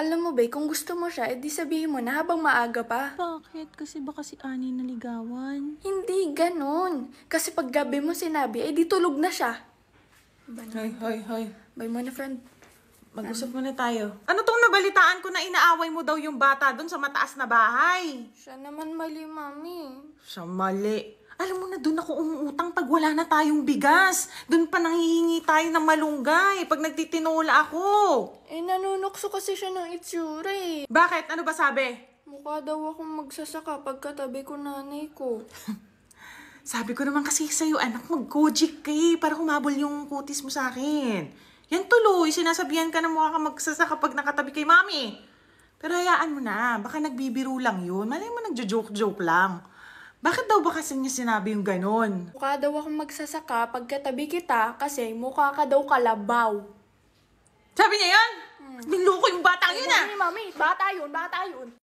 Alam mo ba, kung gusto mo siya, edi sabihin mo na habang maaga pa. Bakit? Kasi baka si Ani naligawan. Hindi ganon. Kasi pag gabi mo sinabi, edi tulog na siya. Hoy. Bye mo na, friend. Mag-usap muna tayo. Ano tong nabalitaan ko na inaaway mo daw yung bata doon sa mataas na bahay? Siya naman mali, mami. Siya mali. Alam mo na doon ako umuutang pag wala na tayong bigas. Doon pa nanghihingi tayo ng malunggay pag nagtitinola ako. Nanunokso kasi siya ng itsura eh. Bakit? Ano ba sabi? Mukha daw akong magsasaka pagkatabi ko nanay ko. Sabi ko naman kasi sa'yo, anak, mag-gojik ka para humabol yung kutis mo sa akin. Yan tuloy, sinasabihan ka na mukha ka magsasaka pag nakatabi kay mami. Pero hayaan mo na, baka nagbibiro lang yun. Malay mo nagjo-joke-joke lang. Bakit daw ba kasi niya sinabi yung ganon? Mukha daw akong magsasaka pagkatabi kita kasi mukha ka daw kalabaw. Sabi niya yan? Niloko yung batang yun ah! Mami, bata yun.